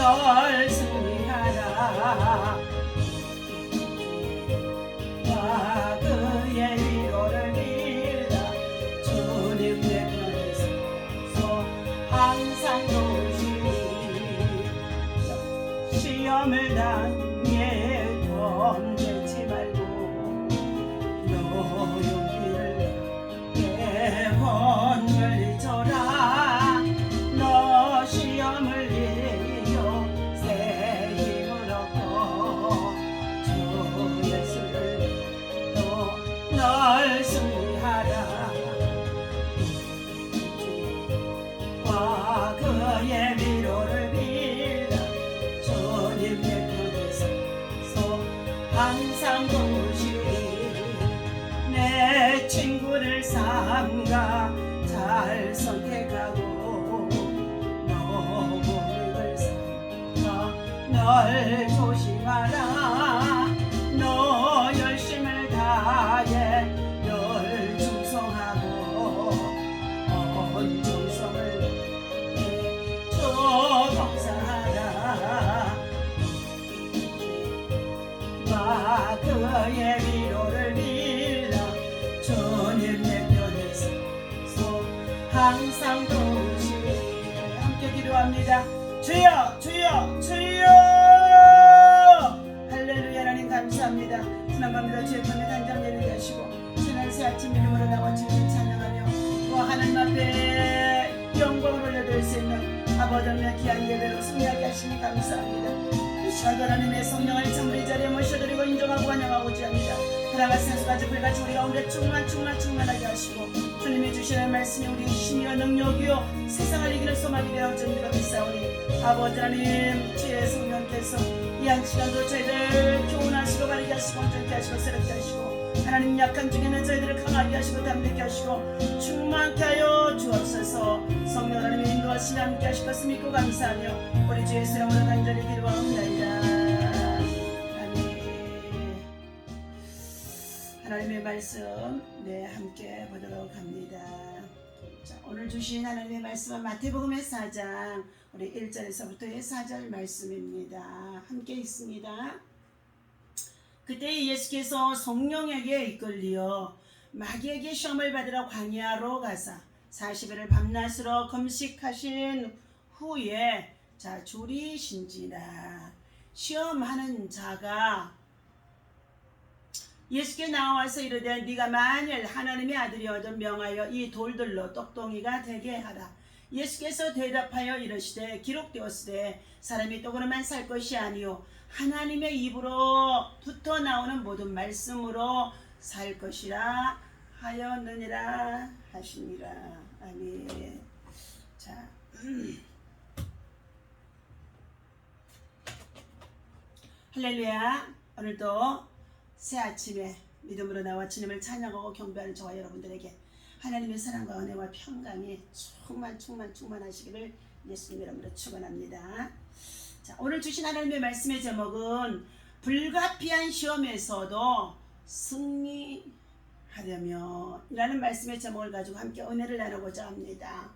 널 승리하라. 그의 위로를 빌라. 주님 내 편에서 항상 도우시니. 시험을 당해 덤되지 말고 너 용기를 내 건을 줘라. 너 시험을 이겨 새 힘을 얻고 주 예수를 또 널 승리하라. 와 그의 위로를 빌라. 주님 내 편에서 항상 도우시니. 내 친구를 삼가 잘 선택하고 너 몸을 삼가 널 조심하라. 너 열심을 다해 널 충성하고 온 정성을 줘 감사하라. 와 그의 위로를 빌라. 주님 내 편에서 항상 도우시니. 함께 기도합니다. 주여 주여 주여. 할렐루야. 하나님 감사합니다. 지난밤에도 주의 편에 단장 예를 하시고 지난 새 아침 이름으로 나와 주님을 찬양하며 또 하나님 앞에 영광을 올려드릴 수 있는 아버지 하나님의 귀한 예배로 승리하게 하시니 감사합니다. 하나님의 성령을 참으로 이 자리에 모셔드리고 인정하고 환영하고자 합니다. 그나마 산수까지 불같이 우리 가운데 충만하게 하시고 주님이 주시는 말씀이 우리 힘이요 능력이요 세상을 이기는 소망이 되어 주님과 믿사오니 아버지 하나님 주의 성령께서 이 한 시간도 저희들 교훈하시고 바르게 하시고 온전케 하시고 새롭게 하시고 하나님 약한 중에는 저희들을 강하게 하시고 담대케 하시고 충만케 하여 주옵소서. 성령 하나님의 인도하시며 함께 하실 것을 믿고 감사하며 우리 주 예수 이름으로 간절히 기도하옵나이다. 아멘. 하나님의 말씀 함께 보도록 합니다. 자, 오늘 주신 하나님의 말씀은 마태복음의 4장 우리 1절에서부터의 4절 말씀입니다. 함께 있습니다. 그때 예수께서 성령에게 이끌리어 마귀에게 시험을 받으러 광야로 가사 40일을 밤낮으로 금식하신 후에 줄이신지라. 시험하는 자가 예수께 나와서 이르되 네가 만일 하나님의 아들이어든 명하여 이 돌들로 떡덩이가 되게 하라. 예수께서 대답하여 이르시되 기록되었으되 사람이 떡으로만 살 것이 아니요 하나님의 입으로부터 나오는 모든 말씀으로 살 것이라 하였느니라 하시니라. 아멘. 자, 할렐루야. 오늘도 새 아침에 믿음으로 나와 주님을 찬양하고 경배하는 저와 여러분들에게 하나님의 사랑과 은혜와 평강이 충만하시기를 예수님 이름으로 축원합니다. 자, 오늘 주신 하나님의 말씀의 제목은 불가피한 시험에서도 승리하려면 이라는 말씀의 제목을 가지고 함께 은혜를 나누고자 합니다.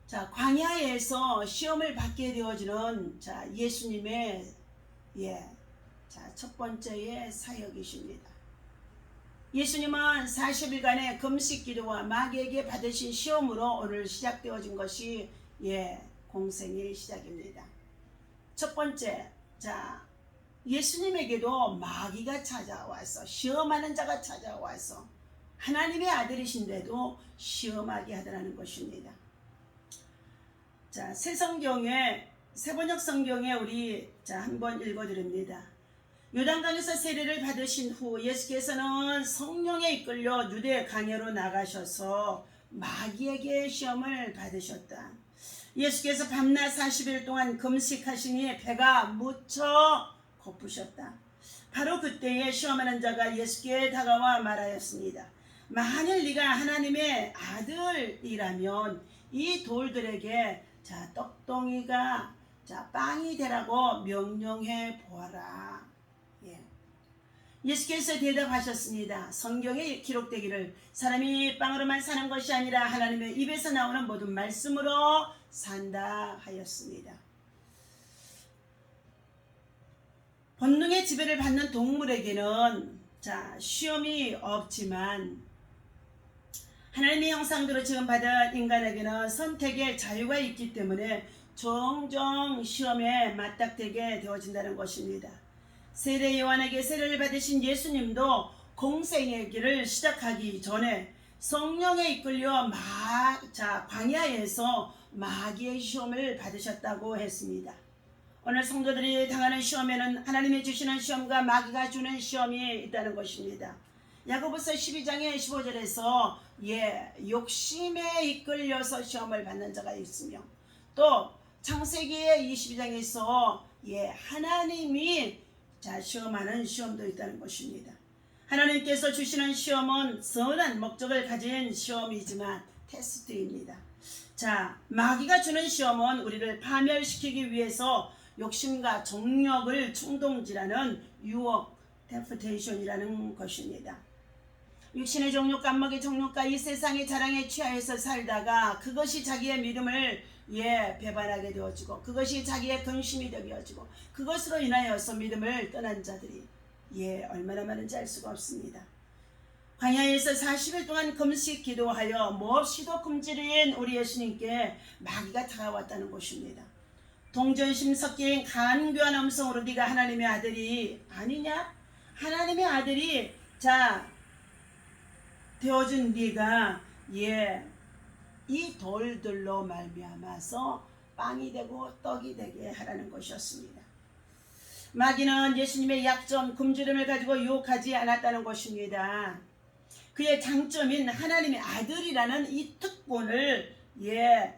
자, 광야에서 시험을 받게 되어지는 예수님의 첫 번째의 사역이십니다. 예수님은 40일간의 금식 기도와 마귀에게 받으신 시험으로 오늘 시작되어진 것이 공생의 시작입니다. 첫 번째, 예수님에게도 마귀가 찾아와서 시험하는 자가 찾아와서 하나님의 아들이신데도 시험하게 하더라는 것입니다. 자, 새 번역 성경에 우리 한번 읽어드립니다. 요단강에서 세례를 받으신 후 예수께서는 성령에 이끌려 유대 광야로 나가셔서 마귀에게 시험을 받으셨다. 예수께서 밤낮 40일 동안 금식하시니 배가 무척 고프셨다. 바로 그때에 시험하는 자가 예수께 다가와 말하였습니다. 만일 네가 하나님의 아들이라면 이 돌들에게 떡덩이가 빵이 되라고 명령해 보아라. 예수께서 대답하셨습니다. 성경에 기록되기를 사람이 빵으로만 사는 것이 아니라 하나님의 입에서 나오는 모든 말씀으로 산다 하였습니다. 본능의 지배를 받는 동물에게는 시험이 없지만 하나님의 형상대로 지금 받은 인간에게는 선택의 자유가 있기 때문에 종종 시험에 맞닥뜨리게 되어진다는 것입니다. 세례 요한에게 세례를 받으신 예수님도 공생의 길을 시작하기 전에 성령에 이끌려 광야에서 마귀의 시험을 받으셨다고 했습니다. 오늘 성도들이 당하는 시험에는 하나님이 주시는 시험과 마귀가 주는 시험이 있다는 것입니다. 야고보서 12장의 15절에서 욕심에 이끌려서 시험을 받는 자가 있으며, 또 창세기의 22장에서 하나님이 시험하는 시험도 있다는 것입니다. 하나님께서 주시는 시험은 선한 목적을 가진 시험이지만 테스트입니다. 마귀가 주는 시험은 우리를 파멸시키기 위해서 욕심과 정욕을 충동질하는 유혹, 템프테이션이라는 것입니다. 육신의 정욕, 감목의 정욕과 이 세상의 자랑에 취하여서 살다가 그것이 자기의 믿음을 배반하게 되어지고, 그것이 자기의 근심이 되어지고, 그것으로 인하여서 믿음을 떠난 자들이 얼마나 많은지 알 수가 없습니다. 광야에서 40일 동안 금식 기도하여 몹시도 굶주린 우리 예수님께 마귀가 다가왔다는 것입니다. 동전심 섞인 간교한 음성으로 네가 하나님의 아들이 아니냐? 하나님의 아들이 되어준 네가 이 돌들로 말미암아서 빵이 되고 떡이 되게 하라는 것이었습니다. 마귀는 예수님의 약점, 굶주림을 가지고 유혹하지 않았다는 것입니다. 그의 장점인 하나님의 아들이라는 이 특권을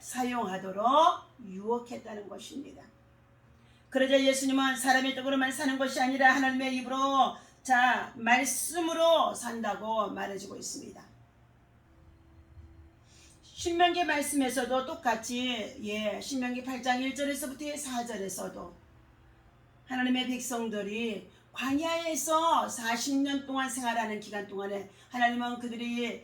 사용하도록 유혹했다는 것입니다. 그러자 예수님은 사람의 떡으로만 사는 것이 아니라 하나님의 입으로 말씀으로 산다고 말해주고 있습니다. 신명기 말씀에서도 똑같이 신명기 8장 1절에서부터 4절에서도 하나님의 백성들이 광야에서 40년 동안 생활하는 기간 동안에 하나님은 그들이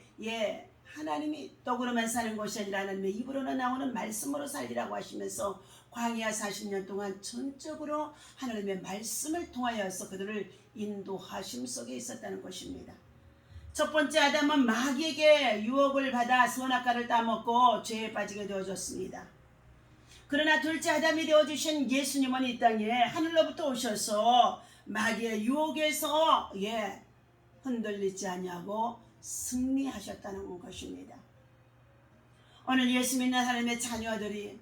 하나님이 떡으로만 사는 것이 아니라 하나님의 입으로는 나오는 말씀으로 살리라고 하시면서 광야 40년 동안 전적으로 하나님의 말씀을 통하여서 그들을 인도하심 속에 있었다는 것입니다. 첫 번째 아담은 마귀에게 유혹을 받아 선악과를 따먹고 죄에 빠지게 되어졌습니다. 그러나 둘째 아담이 되어주신 예수님은 이 땅에 하늘로부터 오셔서 마귀의 유혹에서 흔들리지 아니하고 승리하셨다는 것입니다. 오늘 예수 믿는 하나님의 자녀들이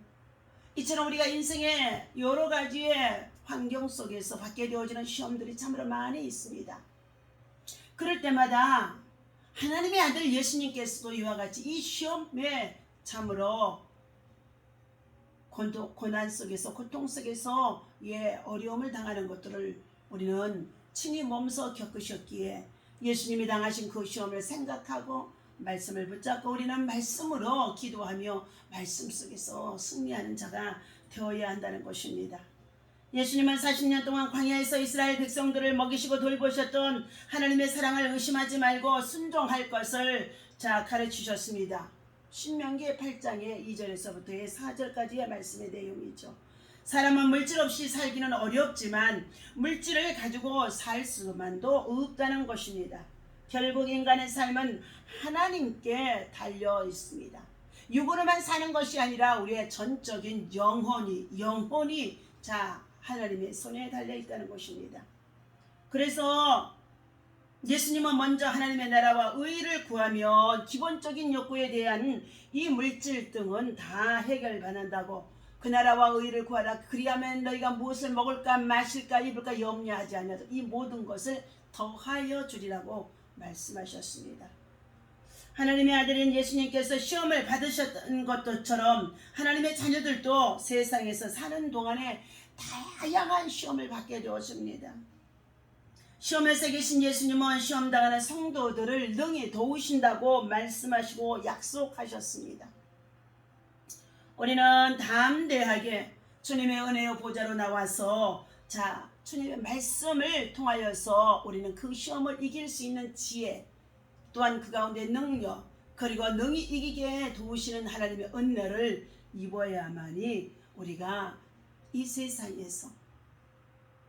이처럼 우리가 인생의 여러 가지의 환경 속에서 받게 되어지는 시험들이 참으로 많이 있습니다. 그럴 때마다 하나님의 아들 예수님께서도 이와 같이 이 시험에 참으로 고난 속에서, 고통 속에서 어려움을 당하는 것들을 우리는 친히 몸소 겪으셨기에 예수님이 당하신 그 시험을 생각하고 말씀을 붙잡고 우리는 말씀으로 기도하며 말씀 속에서 승리하는 자가 되어야 한다는 것입니다. 예수님은 40년 동안 광야에서 이스라엘 백성들을 먹이시고 돌보셨던 하나님의 사랑을 의심하지 말고 순종할 것을 가르치셨습니다. 신명기 8장의 2절에서부터 4절까지의 말씀의 내용이죠. 사람은 물질 없이 살기는 어렵지만 물질을 가지고 살 수만도 없다는 것입니다. 결국 인간의 삶은 하나님께 달려 있습니다. 육으로만 사는 것이 아니라 우리의 전적인 영혼이 하나님의 손에 달려 있다는 것입니다. 그래서 예수님은 먼저 하나님의 나라와 의를 구하며 기본적인 욕구에 대한 이 물질 등은 다 해결받는다고, 그 나라와 의를 구하라. 그리하면 너희가 무엇을 먹을까 마실까 입을까 염려하지 않아도 이 모든 것을 더하여 주리라고 말씀하셨습니다. 하나님의 아들인 예수님께서 시험을 받으셨던 것처럼 하나님의 자녀들도 세상에서 사는 동안에 다양한 시험을 받게 되었습니다. 시험에서 계신 예수님은 시험당하는 성도들을 능히 도우신다고 말씀하시고 약속하셨습니다. 우리는 담대하게 주님의 은혜의 보좌로 나와서 주님의 말씀을 통하여서 우리는 그 시험을 이길 수 있는 지혜, 또한 그 가운데 능력, 그리고 능히 이기게 도우시는 하나님의 은혜를 입어야만이 우리가 이 세상에서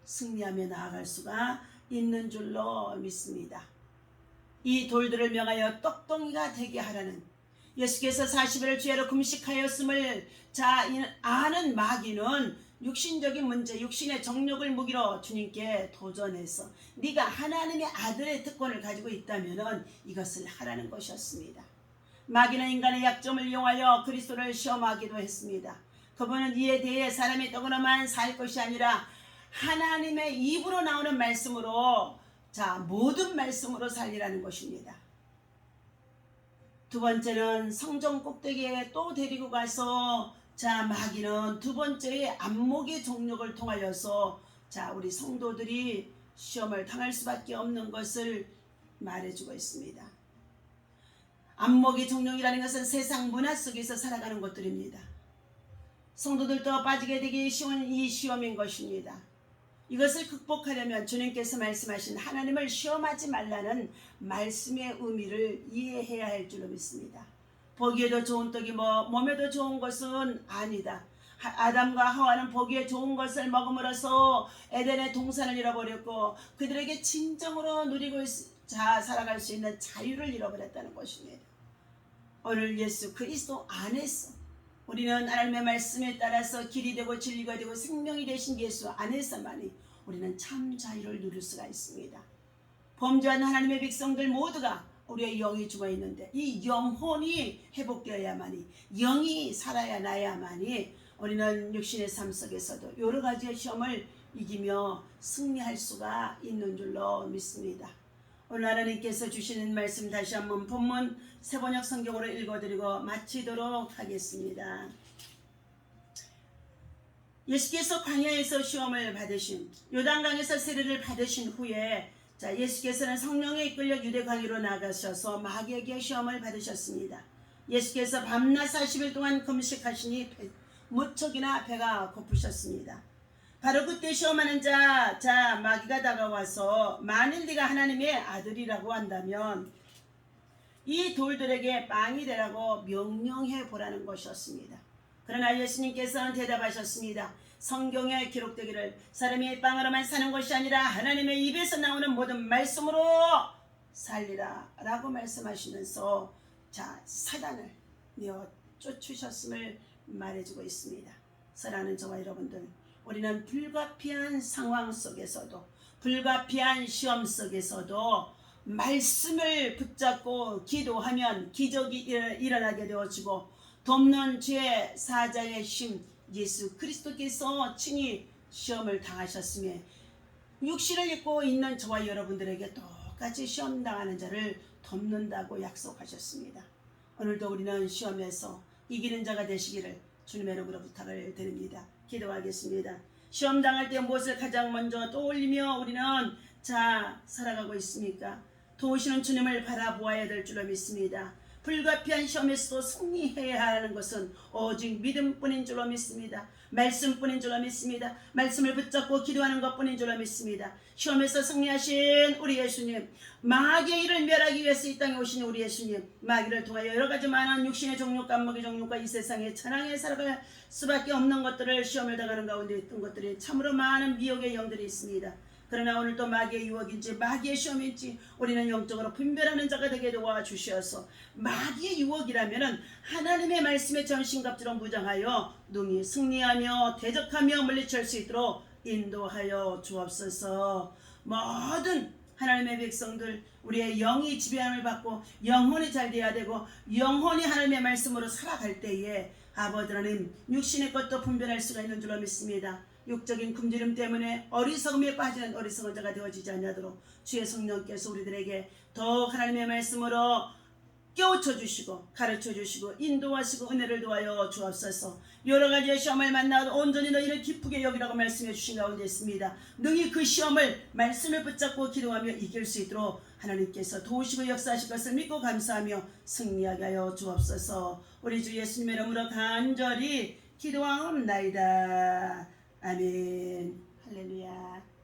승리하며 나아갈 수가 있는 줄로 믿습니다. 이 돌들을 명하여 떡덩이가 되게 하라는 예수께서 40일을 주야로 금식하였음을 아는 마귀는 육신적인 문제, 육신의 정욕을 무기로 주님께 도전해서 네가 하나님의 아들의 특권을 가지고 있다면 이것을 하라는 것이었습니다. 마귀는 인간의 약점을 이용하여 그리스도를 시험하기도 했습니다. 그분은 이에 대해 사람의 떡으로만 살 것이 아니라 하나님의 입으로 나오는 말씀으로 모든 말씀으로 살리라는 것입니다. 두 번째는 성전 꼭대기에 또 데리고 가서 마귀는 두 번째의 안목의 정욕을 통하여서 우리 성도들이 시험을 당할 수밖에 없는 것을 말해주고 있습니다. 안목의 정욕이라는 것은 세상 문화 속에서 살아가는 것들입니다. 성도들도 빠지게 되기 쉬운 이 시험인 것입니다. 이것을 극복하려면 주님께서 말씀하신 하나님을 시험하지 말라는 말씀의 의미를 이해해야 할 줄로 믿습니다. 보기에도 좋은 떡이 몸에도 좋은 것은 아니다. 아담과 하와는 보기에 좋은 것을 먹음으로써 에덴의 동산을 잃어버렸고 그들에게 진정으로 누리고 살아갈 수 있는 자유를 잃어버렸다는 것입니다. 오늘 예수 그리스도 안에서 우리는 하나님의 말씀에 따라서 길이 되고 진리가 되고 생명이 되신 예수 안에서만이 우리는 참 자유를 누릴 수가 있습니다. 범죄한 하나님의 백성들 모두가 우리의 영이 죽어있는데 이 영혼이 회복되어야만이 영이 살아야 나야만이 우리는 육신의 삶 속에서도 여러 가지의 시험을 이기며 승리할 수가 있는 줄로 믿습니다. 오늘 하나님께서 주시는 말씀 다시 한번 본문 세번역 성경으로 읽어드리고 마치도록 하겠습니다. 예수께서 광야에서 시험을 받으신 요단강에서 세례를 받으신 후에 예수께서는 성령에 이끌려 유대 광야로 나가셔서 마귀에게 시험을 받으셨습니다. 예수께서 밤낮 40일 동안 금식하시니 무척이나 배가 고프셨습니다. 바로 그때 시험하는 마귀가 다가와서 만일 네가 하나님의 아들이라고 한다면 이 돌들에게 빵이 되라고 명령해 보라는 것이었습니다. 그러나 예수님께서는 대답하셨습니다. 성경에 기록되기를 사람이 빵으로만 사는 것이 아니라 하나님의 입에서 나오는 모든 말씀으로 살리라 라고 말씀하시면서 사단을 내어 쫓으셨음을 말해주고 있습니다. 사랑하는 저와 여러분들, 우리는 불가피한 상황 속에서도 불가피한 시험 속에서도 말씀을 붙잡고 기도하면 기적이 일어나게 되어지고 돕는 주의 사자의 심 예수 그리스도께서 친히 시험을 당하셨으며 육신을 입고 있는 저와 여러분들에게 똑같이 시험 당하는 자를 돕는다고 약속하셨습니다. 오늘도 우리는 시험에서 이기는 자가 되시기를 주님의 이름으로 부탁을 드립니다. 기도하겠습니다. 시험 당할 때 무엇을 가장 먼저 떠올리며 우리는 살아가고 있습니까? 도우시는 주님을 바라보아야 될 줄로 믿습니다. 불가피한 시험에서도 승리해야 하는 것은 오직 믿음뿐인 줄로 믿습니다. 말씀뿐인 줄로 믿습니다. 말씀을 붙잡고 기도하는 것뿐인 줄로 믿습니다. 시험에서 승리하신 우리 예수님, 마귀의 일을 멸하기 위해서 이 땅에 오신 우리 예수님, 마귀를 통하여 여러 가지 많은 육신의 종류과 안목의 종류과 이 세상에 천황에 살아갈 수밖에 없는 것들을 시험을 당하는 가운데 있던 것들이 참으로 많은 미혹의 영들이 있습니다. 그러나 오늘도 마귀의 유혹인지 마귀의 시험인지 우리는 영적으로 분별하는 자가 되게 도와주시어서 마귀의 유혹이라면 하나님의 말씀에 전신갑주로 무장하여 능히 승리하며 대적하며 물리칠 수 있도록 인도하여 주옵소서. 모든 하나님의 백성들 우리의 영이 지배함을 받고 영혼이 잘 돼야 되고 영혼이 하나님의 말씀으로 살아갈 때에 아버지 하나님 육신의 것도 분별할 수가 있는 줄로 믿습니다. 육적인 굶주림 때문에 어리석음에 빠지는 어리석은 자가 되어지지 않도록 주의 성령께서 우리들에게 더욱 하나님의 말씀으로 깨우쳐 주시고 가르쳐 주시고 인도하시고 은혜를 도하여 주옵소서. 여러 가지의 시험을 만나도 온전히 너희를 기쁘게 여기라고 말씀해 주신 가운데 있습니다. 능히 그 시험을 말씀을 붙잡고 기도하며 이길 수 있도록 하나님께서 도우시고 역사하실 것을 믿고 감사하며 승리하게 하여 주옵소서. 우리 주 예수님의 이름으로 간절히 기도하옵나이다. 아멘. 할렐루야.